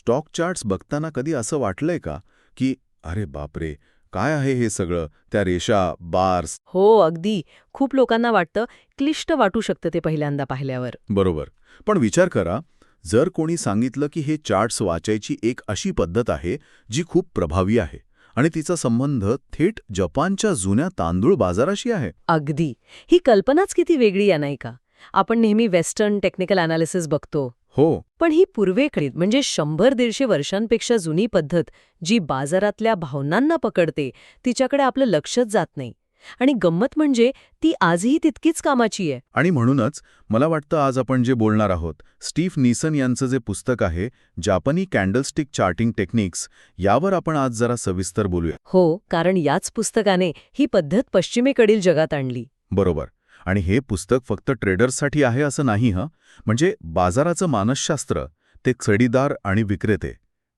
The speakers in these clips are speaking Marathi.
स्टॉक चार्ट्स बघताना कधी असं वाटलंय का की अरे बापरे, काय आहे हे सगळं, त्या रेषा, बार्स? हो, अगदी. खूप लोकांना वाटतं, क्लिष्ट वाटू शकतं ते पहिल्यांदा पाहिल्यावर. बरोबर. पण विचार करा, जर कोणी सांगितलं की हे चार्ट्स वाचायची एक अशी पद्धत आहे जी खूप प्रभावी आहे आणि तिचा संबंध थेट जपानच्या जुन्या तांदूळ बाजाराशी आहे. अगदी. ही कल्पनाच किती वेगळी आहे नाही का? आपण नेहमी वेस्टर्न टेक्निकल अनालिसिस बघतो. हो. पण ही पूर्वेकडील म्हणजे 100-150 वर्षांपेक्षा जुनी पद्धत जी बाजारातल्या भावनांना पकडते, तिच्याकडे आपलं लक्षच जात नाही. आणि गंमत म्हणजे ती आजही तितकीच कामाची आहे. आणि म्हणूनच मला वाटतं आज आपण जे बोलणार आहोत, स्टीव्ह नीसन यांचं जे पुस्तक आहे, जापानी कॅन्डलस्टिक चार्टिंग टेक्निक्स, यावर आपण आज जरा सविस्तर बोलूया. हो, कारण याच पुस्तकाने ही पद्धत पश्चिमेकडील जगात आणली. बरोबर. आणि हे पुस्तक फक्त ट्रेडर्ससाठी आहे असं नाही हं. म्हणजे बाजाराचं मानसशास्त्र, ते खरेदीदार आणि विक्रेते,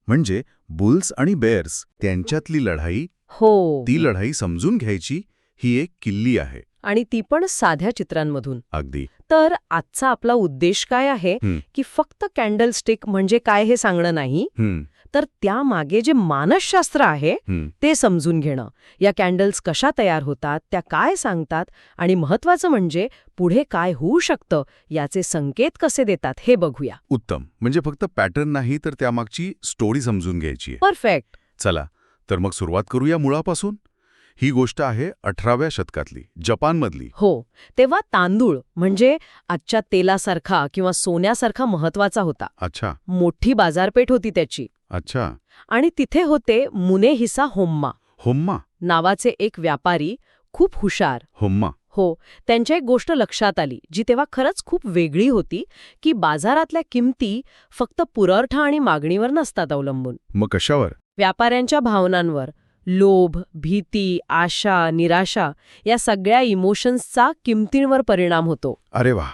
म्हणजे बुल्स आणि बेअर्स त्यांच्यातली लढाई, हो. ती लढाई समजून घ्यायची ही एक किल्ली आहे. आणि ती पण साध्या चित्रांमधून. अगदी. तर आजचा आपला उद्देश काय आहे की फक्त कॅन्डलस्टिक म्हणजे काय हे सांगणं नाही, तर त्यामागे जे मानसशास्त्र आहे ते समजून घेणं. या कॅन्डल्स कशा तयार होतात, त्या काय सांगतात आणि महत्वाचं म्हणजे पुढे काय होऊ शकतं याचे संकेत कसे देतात हे बघूया. उत्तम. म्हणजे फक्त पॅटर्न नाही तर त्यामागची स्टोरी समजून घ्यायची आहे. परफेक्ट. चला तर मग सुरुवात करूया मुळापासून. ही गोष्ट आहे 18व्या शतकातली, जपानमधली. हो, तेव्हा तांदूळ म्हणजे आजच्या तेलासारखा किंवा सोन्यासारखा महत्वाचा होता. अच्छा. मोठी बाजारपेठ होती त्याची. अच्छा. आणि तिथे होते मुनेहिसा होम्मा होम्मा. नावाचे एक व्यापारी, खूप हुशार. होम्मा. हो, त्यांच्या एक गोष्ट लक्षात आली जी तेव्हा खरंच खूप वेगळी होती, की बाजारातल्या किमती फक्त पुरवठा आणि मागणीवर नसतात अवलंबून. मग कशावर? व्यापाऱ्यांच्या भावनांवर. लोभ, भीती, आशा, निराशा या सगळ्या इमोशन्सचा किमतींवर परिणाम होतो. अरे वा.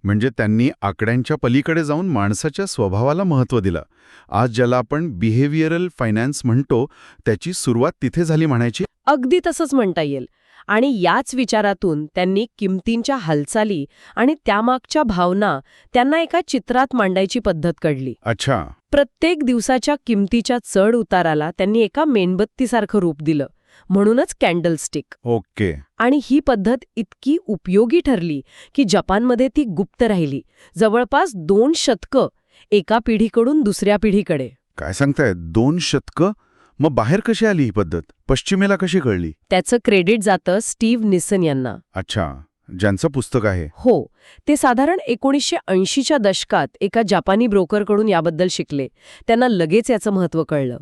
म्हणजे त्यांनी आकड्यांच्या पलीकडे जाऊन माणसाच्या स्वभावाला महत्त्व दिलं. आज ज्याला आपण बिहेवियरल फायनान्स म्हणतो, त्याची सुरुवात तिथे झाली म्हणायची. अगदी तसंच म्हणता येईल. आणि याच विचारातून त्यांनी किमतींच्या हालचाली आणि त्यामागच्या भावना त्यांना एका चित्रात मांडायची पद्धत कळली. अच्छा. प्रत्येक दिवसाच्या किमतीच्या चढ उताराला त्यांनी एका मेणबत्तीसारखं रूप दिलं, म्हणूनच कॅन्डलस्टिक. ओके. आणि ही पद्धत इतकी उपयोगी ठरली की जपानमध्ये ती गुप्त राहिली जवळपास 2 शतकं, एका पिढीकडून दुसऱ्या पिढीकडे. काय सांगताय, 2 शतकं? मग बाहेर कशी आली ही पद्धत? पश्चिमेला कशी कळली? त्याचं क्रेडिट जातं स्टीव्ह निसन यांना. अच्छा. ज्यांचं पुस्तक आहे. हो, ते साधारण 1980च्या दशकात एका जापानी ब्रोकरकडून याबद्दल शिकले. त्यांना लगेच याचं महत्त्व कळलं.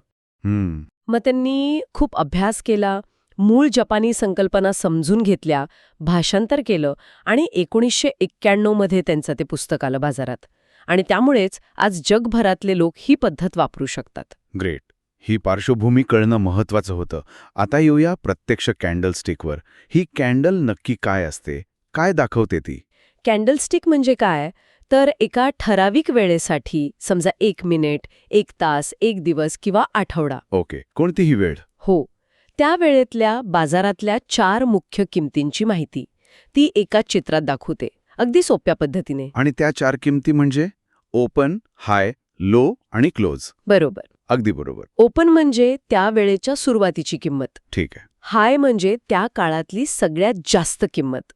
मग त्यांनी खूप अभ्यास केला, मूळ जपानी संकल्पना समजून घेतल्या, भाषांतर केलं आणि 1991 मध्ये त्यांचं ते पुस्तक आलं बाजारात. आणि त्यामुळेच आज जगभरातले लोक ही पद्धत वापरू शकतात. ग्रेट. ही पार्श्वभूमी कळणं महत्वाचं होतं. आता येऊया प्रत्यक्ष कॅन्डलस्टिकवर. ही कॅन्डल नक्की काय असते? काय दाखवते ती? कॅन्डलस्टिक म्हणजे काय? तर एका ठराविक वेळेसाठी, समजा 1 मिनिट, 1 तास, 1 दिवस किंवा आठवडा. ओके. कोणतीही वेळ? हो. त्या वेळेतल्या बाजारातल्या 4 मुख्य किमतींची माहिती ती एका चित्रात दाखवते, अगदी सोप्या पद्धतीने. आणि त्या 4 किमती म्हणजे ओपन, हाय, लो आणि क्लोज. बरोबर. अगदी बरोबर. ओपन म्हणजे त्या वेळेच्या सुरुवातीची किंमत. ठीक आहे. हाय म्हणजे त्या काळातली सगळ्यात जास्त किंमत.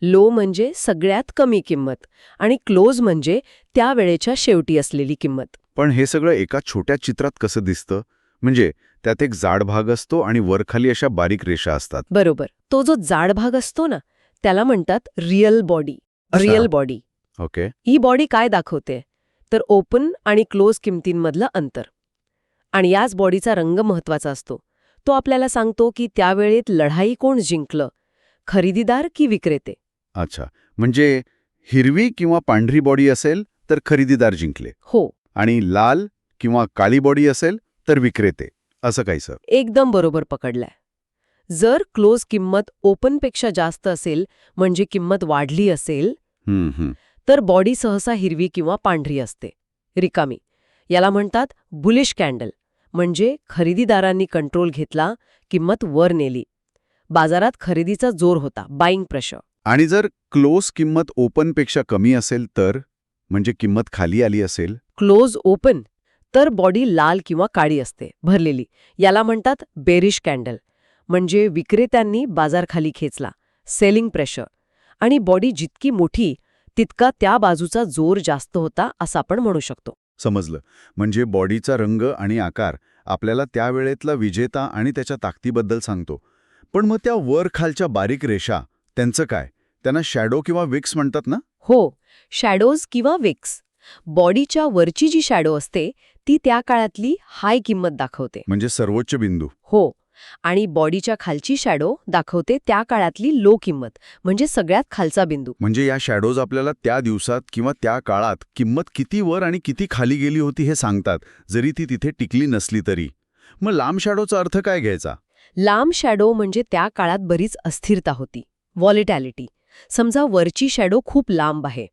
लो म्हणजे सगळ्यात कमी किंमत. आणि क्लोज म्हणजे त्या वेळेच्या शेवटी असलेली किंमत. पण हे सगळं एका छोट्या चित्रात कसं दिसतं? म्हणजे त्यात एक जाड भाग असतो आणि वरखाली अशा बारीक रेषा असतात. बरोबर. तो जो जाड भाग असतो ना, त्याला म्हणतात real body. Real body. Okay. ही बॉडी काय दाखवते? तर ओपन आणि क्लोज किमतींमधलं अंतर. आणि याच बॉडीचा रंग महत्वाचा असतो. तो आपल्याला सांगतो की त्यावेळेत लढाई कोण जिंकलं, खरेदीदार की विक्रेते. अच्छा. म्हणजे हिरवी किंवा पांढरी बॉडी असेल तर खरेदीदार जिंकले. हो. आणि लाल किंवा काळी बॉडी असेल तर विक्रेते. असं काही सर? एकदम बरोबर पकडलाय. जर क्लोज किंमत ओपनपेक्षा जास्त असेल, म्हणजे किंमत वाढली असेल, तर बॉडी सहसा हिरवी किंवा पांढरी असते, रिकामी. याला म्हणतात बुलिश कॅन्डल. म्हणजे खरेदीदारांनी कंट्रोल घेतला, किंमत वर नेली. बाजारात खरेदीचा जोर होता, बाईंग प्रेशर. आणि जर क्लोज किंमत ओपनपेक्षा कमी असेल तर, म्हणजे किंमत खाली आली असेल? क्लोज ओपन तर बॉडी लाल किंवा काळी असते, भरलेली. याला म्हणतात बेरिश कॅन्डल. म्हणजे विक्रेत्यांनी बाजार खाली खेचला, सेलिंग प्रेशर. आणि बॉडी जितकी मोठी तितका त्या बाजूचा जोर जास्त होता असं आपण म्हणू शकतो. समजलं. म्हणजे बॉडीचा रंग आणि आकार आपल्याला त्या वेळेतला विजेता आणि त्याच्या ताकदीबद्दल सांगतो. पण मग त्या वर खालच्या बारीक रेषा, त्यांचं काय? त्यांना शॅडो किंवा विक्स म्हणतात ना? हो, शॅडोज किंवा विक्स. बॉडीच्या वरची जी शॅडो असते ती त्या काळातली हाय किंमत दाखवते. म्हणजे सर्वोच्च बिंदू. हो. आणि बॉडीच्या खालची शॅडो दाखवते त्या काळातली लो किंमत, म्हणजे सगळ्यात खालचा बिंदू. म्हणजे या शॅडोज आपल्याला त्या दिवसात किंवा त्या काळात किंमत किती वर आणि किती खाली गेली होती हे सांगतात, जरी ती तिथे टिकली नसली तरी. मग लांब शॅडोचा अर्थ काय घ्यायचा? लांब शॅडो म्हणजे त्या काळात बरीच अस्थिरता होती, व्हॉलेटॅलिटी. समजा वरची शॅडो खूप लांब आहे.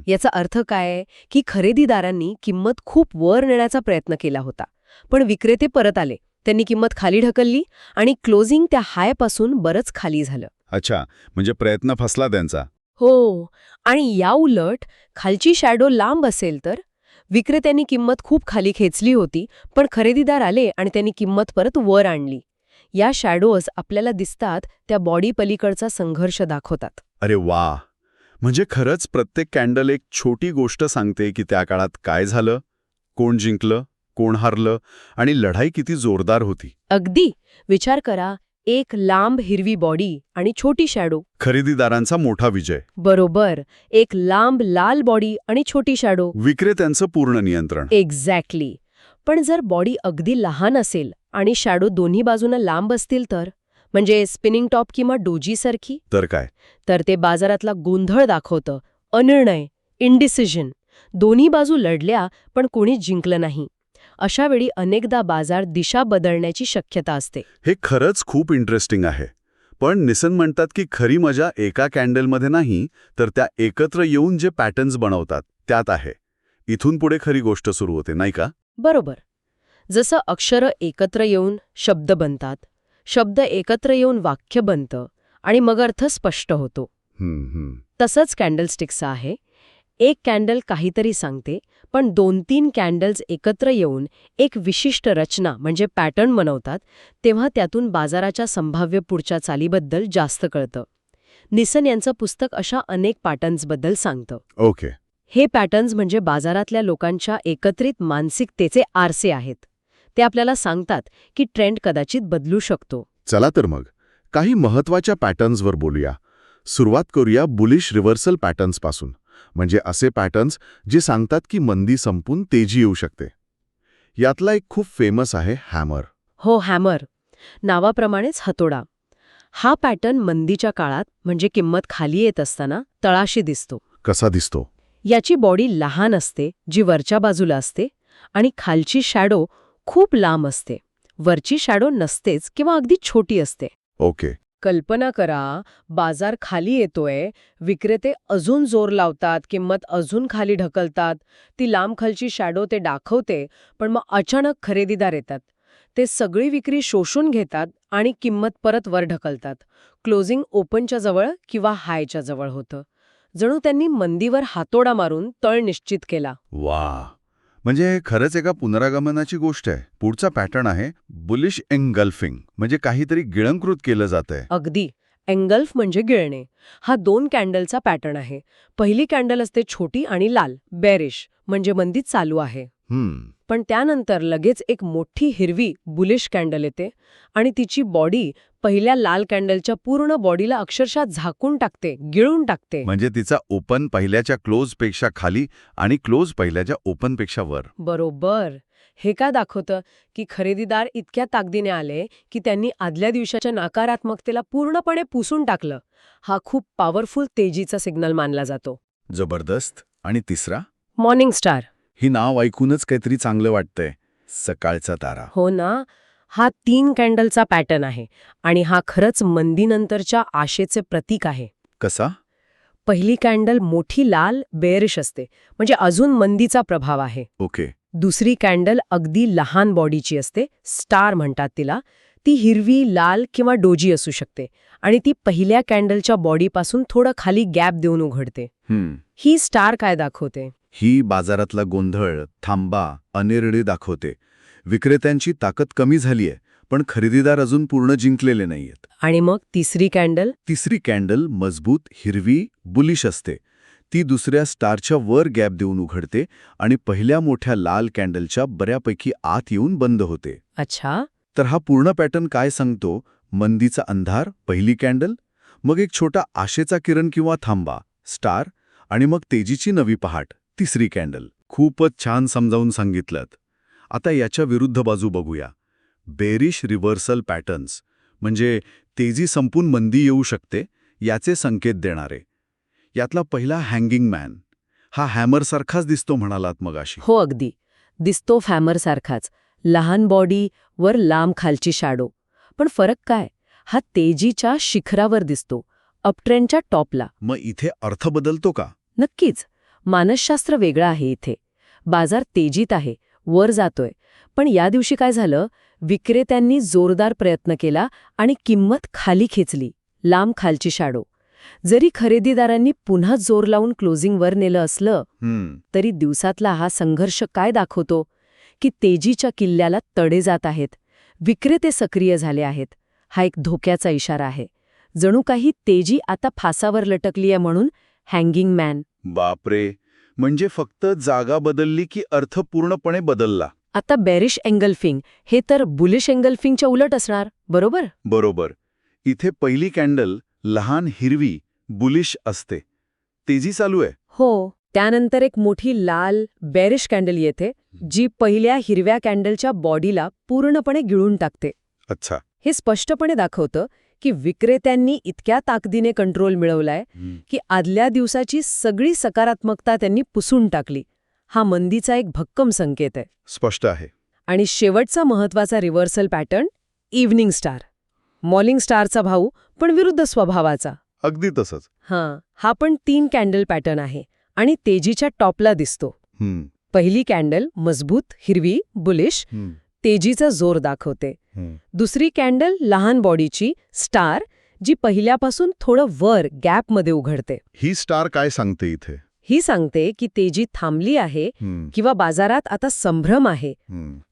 याचा अर्थ काय की खरेदीदारांनी किंमत खूप वर नेण्याचा प्रयत्न केला होता, पण विक्रेते परत आले. त्यांनी किंमत खाली ढकलली आणि क्लोजिंग त्या हायपासून बरंच खाली झालं. अच्छा, म्हणजे प्रयत्न फसला त्यांचा. हो. आणि या उलट खालची शॅडो लांब असेल तर विक्रेत्यांनी किंमत खूप खाली खेचली होती, पण खरेदीदार आले आणि त्यांनी किंमत परत वर आणली. या शॅडोज आपल्याला दिसतात त्या बॉडी पलीकडचा संघर्ष दाखवतात. अरे वा! म्हणजे खरंच प्रत्येक कॅन्डल एक छोटी गोष्ट सांगते की त्या काळात काय झालं, कोण जिंकलं, कोण हारलं आणि लढाई किती जोरदार होती. अगदी. विचार करा, एक लांब हिरवी बॉडी आणि छोटी शॅडो. खरेदीदारांचा मोठा विजय. बरोबर. एक लांब लाल बॉडी आणि छोटी शॅडो. विक्रेत्यांचं पूर्ण नियंत्रण. एक्झॅक्टली. पण जर बॉडी अगदी लहान असेल आणि शॅडो दोन्ही बाजूनं लांब असतील तर, म्हणजे स्पिनिंग टॉप किंवा डोजीसारखी, तर काय? तर ते बाजारातला गोंधळ दाखवतं, अनिर्णय, इंडिसिजन. दोन्ही बाजू लढल्या पण कोणीच जिंकलं नाही. अशा वेळी अनेकदा बाजार दिशा बदलण्याची शक्यता असते. हे खरंच खूप इंटरेस्टिंग आहे. पण निसन म्हणतात की खरी मजा एका कॅन्डलमध्ये नाही, तर त्या एकत्र येऊन जे पॅटर्न्स बनवतात त्यात आहे. इथून पुढे खरी गोष्ट सुरू होते, नाही का? बरोबर. जसं अक्षरं एकत्र येऊन शब्द बनतात, शब्द एकत्र येऊन वाक्य बनतं आणि मग अर्थ स्पष्ट होतो. तसंच कॅन्डलस्टिक्सचं आहे. एक कॅन्डल काहीतरी सांगते, पण 2-3 कॅन्डल्स एकत्र येऊन एक विशिष्ट रचना म्हणजे पॅटर्न बनवतात, तेव्हा त्यातून बाजाराच्या संभाव्य पुढच्या चालीबद्दल जास्त कळतं. निसन यांचं पुस्तक अशा अनेक पॅटर्न्सबद्दल सांगतं. ओके. हे पॅटर्न्स म्हणजे बाजारातल्या लोकांच्या एकत्रित मानसिकतेचे आरसे आहेत. ते आपल्याला सांगतात की ट्रेंड कदाचित बदलू शकतो. चला तर मग काही महत्वाच्या पॅटर्न्सवर बोलूया. सुरुवात करूया बुलिश रिव्हर्सल पॅटर्न्सपासून. म्हणजे असे पॅटर्न्स जे सांगतात की मंदी संपून तेजी येऊ शकते. यातला एक खूप फेमस आहे हॅमर. हो, हॅमर. नावाप्रमाणेच हातोडा. हा पॅटर्न मंदीच्या काळात म्हणजे किंमत खाली येत असताना तळाशी दिसतो. कसा दिसतो? याची बॉडी लहान असते, जी वरच्या बाजूला असते, आणि खालची शॅडो खूप लांब असते. वरची शॅडो नसतेच किंवा अगदी छोटी असते. ओके. कल्पना करा, बाजार खाली येतोय, विक्रेते अजून जोर लावतात, किंमत अजून खाली ढकलतात. ती लांब खालची शॅडो ते दाखवते, पण मग अचानक खरेदीदार येतात. ते सगळी विक्री शोषून घेतात आणि किंमत परत वर ढकलतात. क्लोजिंग ओपनच्या जवळ किंवा हायच्या जवळ होतं. जणू त्यांनी मंदीवर हातोडा मारून तळ निश्चित केला. वा! म्हणजे खरंच एका पुनरागमनाची गोष्ट आहे. पुढचा पॅटर्न आहे बुलिश एंगल्फिंग. म्हणजे काहीतरी गिळंकृत केलं जातंय. अगदी. एंगल्फ म्हणजे गिळणे. हा 2 कॅन्डलचा पॅटर्न आहे. पहिली कॅन्डल असते छोटी आणि लाल, बेरिश, म्हणजे मंदी चालू आहे. पण त्यानंतर लगेच एक मोठी हिरवी बुलिश कॅन्डल येते आणि तिची बॉडी पहिल्या लाल कॅन्डलच्या पूर्ण बॉडीला अक्षरशः झाकून टाकते, गिळून टाकते. म्हणजे तिचा ओपन पहिल्याच्या क्लोजपेक्षा खाली आणि क्लोज पहिल्याच्या ओपनपेक्षा वर. बरोबर. हे काय दाखवतं की खरेदीदार इतक्या ताकदीने आले की त्यांनी आदल्या दिवसाच्या नकारात्मकतेला पूर्णपणे पुसून टाकलं. हा खूप पॉवरफुल तेजीचा सिग्नल मानला जातो. जबरदस्त. आणि तिसरा? Morning star. ही नाव ऐकूनच काहीतरी चांगलं वाटतंय. सकाळचा तारा. हो ना. हा 3 कॅन्डलचा पॅटर्न आहे आणि हा खरंच मंदीनंतरच्या आशेचे प्रतीक आहे. कसा? पहिली कॅन्डल मोठी लाल बेअरिश असते, म्हणजे अजून मंदीचा प्रभाव आहे. ओके. दुसरी कॅन्डल अगदी लहान बॉडीची असते, स्टार म्हणतात तिला. ती हिरवी, लाल किंवा डोजी असू शकते आणि ती पहिल्या कॅन्डलच्या बॉडीपासून थोडं खाली गॅप देऊन उघडते. ही स्टार काय दाखवते ही बाजारातला गोंधळ, थांबा, अनिर्णय दाखवते. विक्रेत्यांची ताकद कमी झालीये, पण खरेदीदार अजून पूर्ण जिंकलेले नाहीयेत. आणि मग तिसरी कॅन्डल? तिसरी कॅन्डल मजबूत, हिरवी, बुलिश असते. ती दुसऱ्या स्टारच्या वर गॅप देऊन उघडते आणि पहिल्या मोठ्या लाल कॅन्डलच्या बऱ्यापैकी आत येऊन बंद होते. अच्छा. तर हा पूर्ण पॅटर्न काय सांगतो? मंदीचा अंधार, पहिली कॅन्डल, मग एक छोटा आशेचा किरण किंवा थांबा, स्टार, आणि मग तेजीची नवी पहाट, तिसरी कॅन्डल. खूपच छान समजावून सांगितलं. आता याच्या विरुद्ध बाजू बघूया. बेरिश रिव्हर्सल पॅटर्न्स, म्हणजे तेजी संपून मंदी येऊ शकते याचे संकेत देणारे. यातला पहिला हँगिंग मॅन, हा हॅमरसारखाच दिसतो म्हणालात मगाशी. हो, अगदी. दिसतो हॅमरसारखाच. लहान बॉडी, वर लांब खालची शॅडो. पण फरक काय? हा तेजीच्या शिखरावर दिसतो, अपट्रेंडच्या टॉपला. मग इथे अर्थ बदलतो का? नक्कीच. मानसशास्त्र वेगळं आहे इथे. बाजार तेजीत आहे, वर जातोय. पण या दिवशी काय झालं? विक्रेत्यांनी जोरदार प्रयत्न केला आणि किंमत खाली खेचली, लांब खालची शॅडो. जरी खरेदीदारांनी पुन्हा जोर लावून क्लोजिंगवर नेलं असलं, तरी दिवसातला हा संघर्ष काय दाखवतो? की तेजीच्या किल्ल्याला तडे जात आहेत. विक्रेते सक्रिय झाले आहेत. हा एक धोक्याचा इशारा आहे. जणू काही तेजी आता फासावर लटकली आहे म्हणून हँगिंग मॅन. बापरे, म्हणजे फक्त जागा बदलली की अर्थ पूर्णपणे बदलला. आता बेरिश एंगल्फिंग हे तर बुलिश एंगल्फिंगच्या उलट असणार, बरोबर? बरोबर. इथे पहिली कॅन्डल लहान, हिरवी, बुलिश असते. तेजी चालू आहे. हो. त्यानंतर एक मोठी लाल बेरिश कॅन्डल येते, जी पहिल्या हिरव्या कॅन्डलच्या बॉडीला पूर्णपणे गिळून टाकते. अच्छा. हे स्पष्टपणे दाखवतं की विक्रेत्यांनी इतक्या ताकदीने कंट्रोल मिळवलाय की आदल्या दिवसाची सगळी सकारात्मकता त्यांनी पुसून टाकली. हा मंदीचा एक भक्कम संकेत आहे. स्पष्ट आहे. आणि शेवटचा महत्वाचा reversal pattern, evening star. Morning स्टारचा भाऊ, पण विरुद्ध स्वभावाचा. अगदी तसंच. हा पण 3 कॅन्डल पॅटर्न आहे आणि तेजीच्या टॉपला दिसतो. पहिली कॅन्डल मजबूत, हिरवी, बुलिश, तेजीचा जोर दाखवते. दुसरी कॅन्डल लहान बॉडीची, स्टार, जी पहिल्यापासून थोडं वर गॅपमध्ये उघडते. ही स्टार काय सांगते इथे? ही सांगते की तेजी थांबली आहे किंवा बाजारात आता संभ्रम आहे.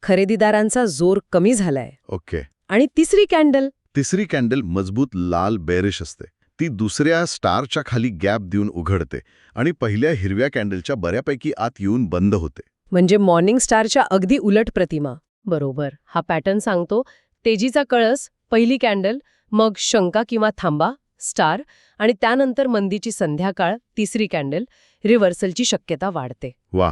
खरेदीदारांचा जोर कमी झालाय. ओके. आणि तिसरी कॅन्डल मजबूत लाल बेरिश असते. ती दुसऱ्या स्टारच्या खाली गॅप देऊन उघडते आणि पहिल्या हिरव्या कॅन्डलच्या बऱ्यापैकी आत येऊन बंद होते. म्हणजे मॉर्निंग स्टारच्या अगदी उलट प्रतिमा. बरोबर. हा पॅटर्न सांगतो तेजीचा कळस, पहिली कॅन्डल, मग शंका किंवा थांबा, स्टार, आणि त्यानंतर मंदीची संध्याकाळ, तिसरी कॅन्डल, रिव्हर्सलची शक्यता वाढते. वा,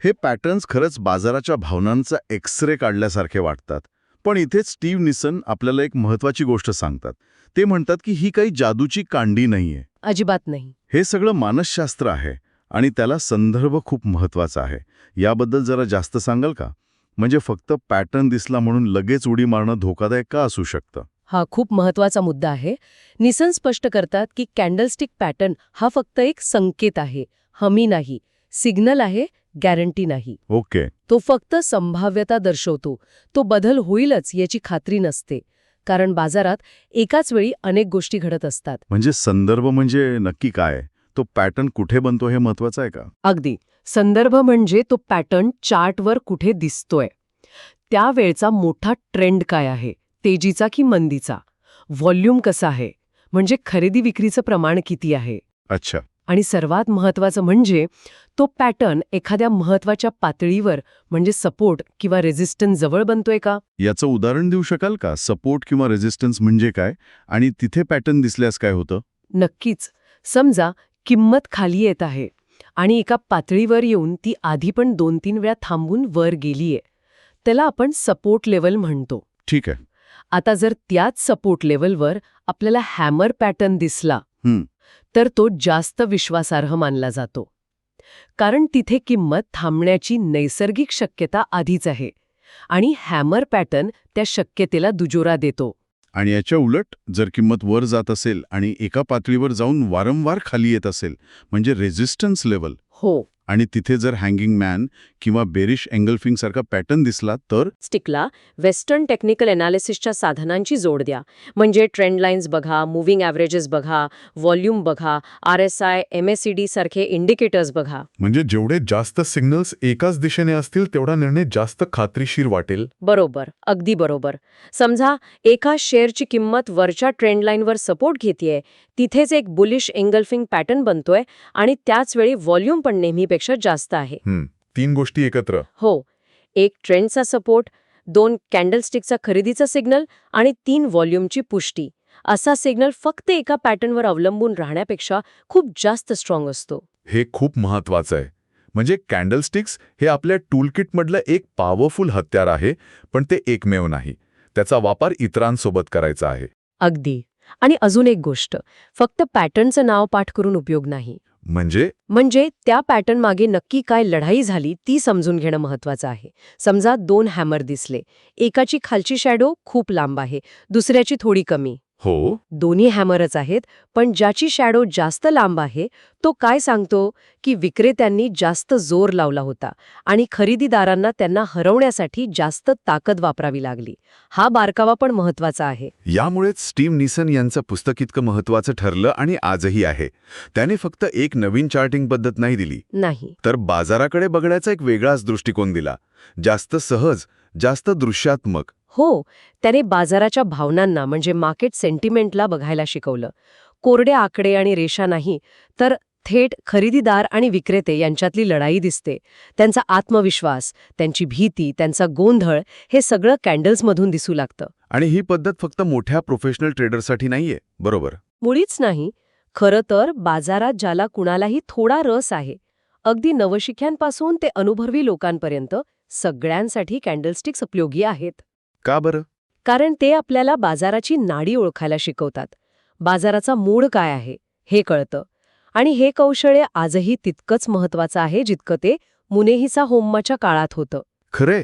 हे पॅटर्न्स खरंच बाजाराच्या भावनांचा एक्सरे काढल्यासारखे वाटतात. पण इथेच स्टीव्ह निसन आपल्याला एक महत्वाची गोष्ट सांगतात. ते म्हणतात की ही काही जादूची कांडी नाहीये. अजिबात नाही. हे सगळं मानसशास्त्र आहे आणि त्याला संदर्भ खूप महत्वाचा आहे. याबद्दल जरा जास्त सांगाल का? म्हणजे फक्त पॅटर्न दिसला म्हणून लगेच उडी मारणं धोकादायक का असू शकतं? हा खूप महत्वाचा मुद्दा आहे. निसन स्पष्ट करतात की कॅन्डलस्टिक पॅटर्न हा फक्त एक संकेत आहे, हमी नाही, सिग्नल आहे, गॅरंटी नाही. ओके. तो फक्त संभाव्यता दर्शवतो. तो बदल होईलच याची खात्री नसते, कारण बाजारात एकाच वेळी अनेक गोष्टी घडत असतात. म्हणजे संदर्भ म्हणजे नक्की काय? तो पॅटर्न कुठे बनतो हे महत्वाचं आहे का? अगदी. संदर्भ म्हणजे तो पॅटर्न चार्टवर कुठे दिसतोय, त्यावेळचा मोठा ट्रेंड काय आहे, तेजीचा की मंदीचा, व्हॉल्यूम कसा आहे, म्हणजे खरेदी विक्रीचं प्रमाण किती आहे. अच्छा. आणि सर्वात महत्वाचं म्हणजे तो पॅटर्न एखाद्या महत्वाच्या पातळीवर, म्हणजे सपोर्ट किंवा रेझिस्टन्स जवळ बनतोय का. याचं उदाहरण देऊ शकाल का? सपोर्ट किंवा रेझिस्टन्स म्हणजे काय आणि तिथे पॅटर्न दिसल्यास काय होतं? नक्कीच. समजा किंमत खाली येत आहे आणि एका पातळीवर येऊन ती आधी पण 2-3 वेळा थांबून वर गेलीये. त्याला आपण सपोर्ट लेवल म्हणतो. ठीक आहे. आता जर त्याच सपोर्ट लेवलवर आपल्याला हॅमर पॅटर्न दिसला, तर तो जास्त विश्वासार्ह मानला जातो. कारण तिथे किंमत थांबण्याची नैसर्गिक शक्यता आधीच आहे आणि हॅमर पॅटर्न त्या शक्यतेला दुजोरा देतो. आणि याच्या उलट जर किंमत वर जात असेल आणि एका पातळीवर जाऊन वारंवार खाली येत असेल, म्हणजे रेझिस्टन्स लेवल, हो, आणि तिथे जर हँगिंग मॅन किंवा बेरिश एंगल्फिंग सारखा पॅटर्न दिसला तर स्टिकला वेस्टर्न टेक्निकल एनालिसिसच्या साधनांची जोड द्या. म्हणजे ट्रेंड लाईन्स बघा, मूव्हिंग ॲव्हरेजेस बघा, व्हॉल्यूम बघा, RSI, MACD सारखे इंडिकेटर्स बघा. म्हणजे जेवढे जास्त सिग्नल्स एकाच दिशेने असतील तेवढा निर्णय जास्त खात्रीशीर वाटेल. बरोबर, अगदी बरोबर. समजा एका शेअरची किंमत वरच्या ट्रेंड लाईनवर सपोर्ट घेतेय, तिथेच एक बुलिश एंगल्फिंग पॅटर्न बनतोय आणि त्याच वेळी व्हॉल्यूम पण नेहमीपेक्षा जास्त आहे. 3 गोष्टी एकत्र. हो, एक ट्रेंडचा सपोर्ट, 2 कॅन्डलस्टिकचा खरेदीचा सिग्नल आणि 3 व्हॉल्यूमची पुष्टी. असा सिग्नल फक्त एका पॅटर्नवर अवलंबून राहण्यापेक्षा खूप जास्त स्ट्रॉंग असतो. हे खूप महत्वाचं आहे. म्हणजे कॅन्डलस्टिक्स हे आपल्या टूलकिटमधलं एक पॉवरफुल हत्यार आहे, पण ते एकमेव नाही. त्याचा वापर इतरांसोबत करायचा आहे. अगदी. आणि अजून एक गोष्ट, फक्त पॅटर्नचं नाव पाठ करून उपयोग नाही. म्हणजे त्या पॅटर्न मागे नक्की काय लढाई झाली ती समजून घेणं महत्वाचं आहे. समजा 2 हॅमर दिसले. एकाची खालची शॅडो खूप लांब आहे, दुसऱ्याची थोडी कमी. हो, दोन्ही हॅमरच आहेत, पण ज्याची शॅडो जास्त लांब आहे तो काय सांगतो की विक्रेत्यांनी जास्त जोर लावला होता आणि खरेदीदारांना त्यांना हरवण्यासाठी जास्त ताकद वापरावी लागली. हा बारकावा पण महत्वाचा आहे. यामुळेच स्टीव्ह निसन यांचं पुस्तक इतकं महत्वाचं ठरलं आणि आजही आहे. त्याने फक्त एक नवीन चार्टिंग पद्धत नाही दिली, नाही तर बाजाराकडे बघण्याचा एक वेगळाच दृष्टिकोन दिला. जास्त सहज, जास्त दृश्यात्मक. हो, त्याने बाजाराच्या भावनांना म्हणजे मार्केट सेंटिमेंटला बघायला शिकवलं. कोरडे आकडे आणि रेषा नाही, तर थेट खरेदीदार आणि विक्रेते यांच्यातली लढाई दिसते. त्यांचा आत्मविश्वास, त्यांची भीती, त्यांचा गोंधळ हे सगळं कॅन्डल्समधून दिसू लागतं. आणि ही पद्धत फक्त मोठ्या प्रोफेशनल ट्रेडरसाठी नाहीये, बरोबर? मुळीच नाही. खरं तर बाजारात ज्याला कुणालाही थोडा रस आहे, अगदी नवशिक्यांपासून ते अनुभवी लोकांपर्यंत सगळ्यांसाठी कॅन्डलस्टिक्स उपयोगी आहेत. का बरं? कारण ते आपल्याला बाजाराची नाडी ओळखायला शिकवतात. बाजाराचा मूड काय आहे हे कळतं. आणि हे कौशल्य आजही तितकंच महत्वाचं आहे जितकं ते मुनेहिसा होम्माच्या काळात होतं. खरे,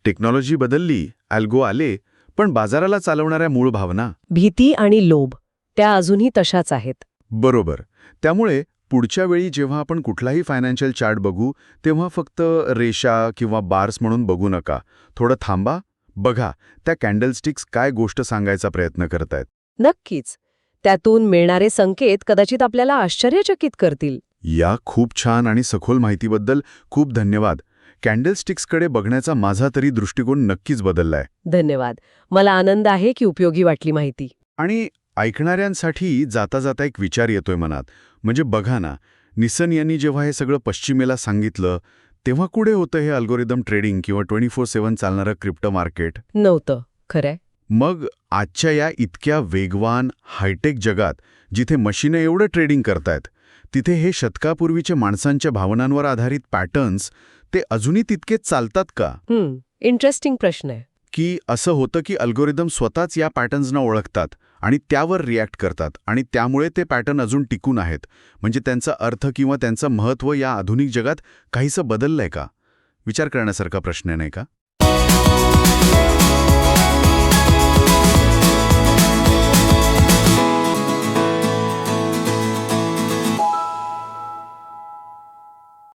टेक्नॉलॉजी बदलली, अल्गो आले, पण बाजाराला चालवणाऱ्या मूळ भावना, भीती आणि लोभ त्या अजूनही तशाच आहेत. बरोबर. त्यामुळे पुढच्या वेळी जेव्हा आपण कुठलाही फायनान्शियल चार्ट बघू तेव्हा फक्त रेषा किंवा बार्स म्हणून बघू नका. थोडं थांबा, बघा त्या कॅन्डलस्टिक्स काय गोष्ट सांगायचा प्रयत्न करतायत. नक्कीच. त्यातून मिळणारे संकेत कदाचित आपल्याला आश्चर्यचकित करतील. या खूप छान आणि सखोल माहितीबद्दल खूप धन्यवाद. कॅन्डलस्टिक्सकडे बघण्याचा माझा तरी दृष्टिकोन नक्कीच बदललाय. धन्यवाद. मला आनंद आहे की उपयोगी वाटली माहिती. आणि ऐकणाऱ्यांसाठी जाता जाता एक विचार येतोय मनात. म्हणजे बघा ना, निसन यांनी जेव्हा हे सगळं पश्चिमेला सांगितलं तेव्हा कुठे होतं हे अल्गोरिदम ट्रेडिंग किंवा 24/7 चालणारं क्रिप्टो मार्केट? नव्हतं. खरंय. मग आजच्या या इतक्या वेगवान हायटेक जगात जिथे मशीनं एवढं ट्रेडिंग करतायत, तिथे हे शतकापूर्वीचे माणसांच्या भावनांवर आधारित पॅटर्न्स ते अजूनही तितकेच चालतात का? इंटरेस्टिंग प्रश्न आहे. की असं होतं की अल्गोरिदम स्वतःच या पॅटर्न्सना ओळखतात आणि त्यावर रिॲक्ट करतात आणि त्यामुळे ते पॅटर्न अजून टिकून आहेत? म्हणजे त्यांचा अर्थ किंवा त्यांचं महत्त्व या आधुनिक जगात काहीसं बदललंय का? विचार करण्यासारखा प्रश्न नाही का?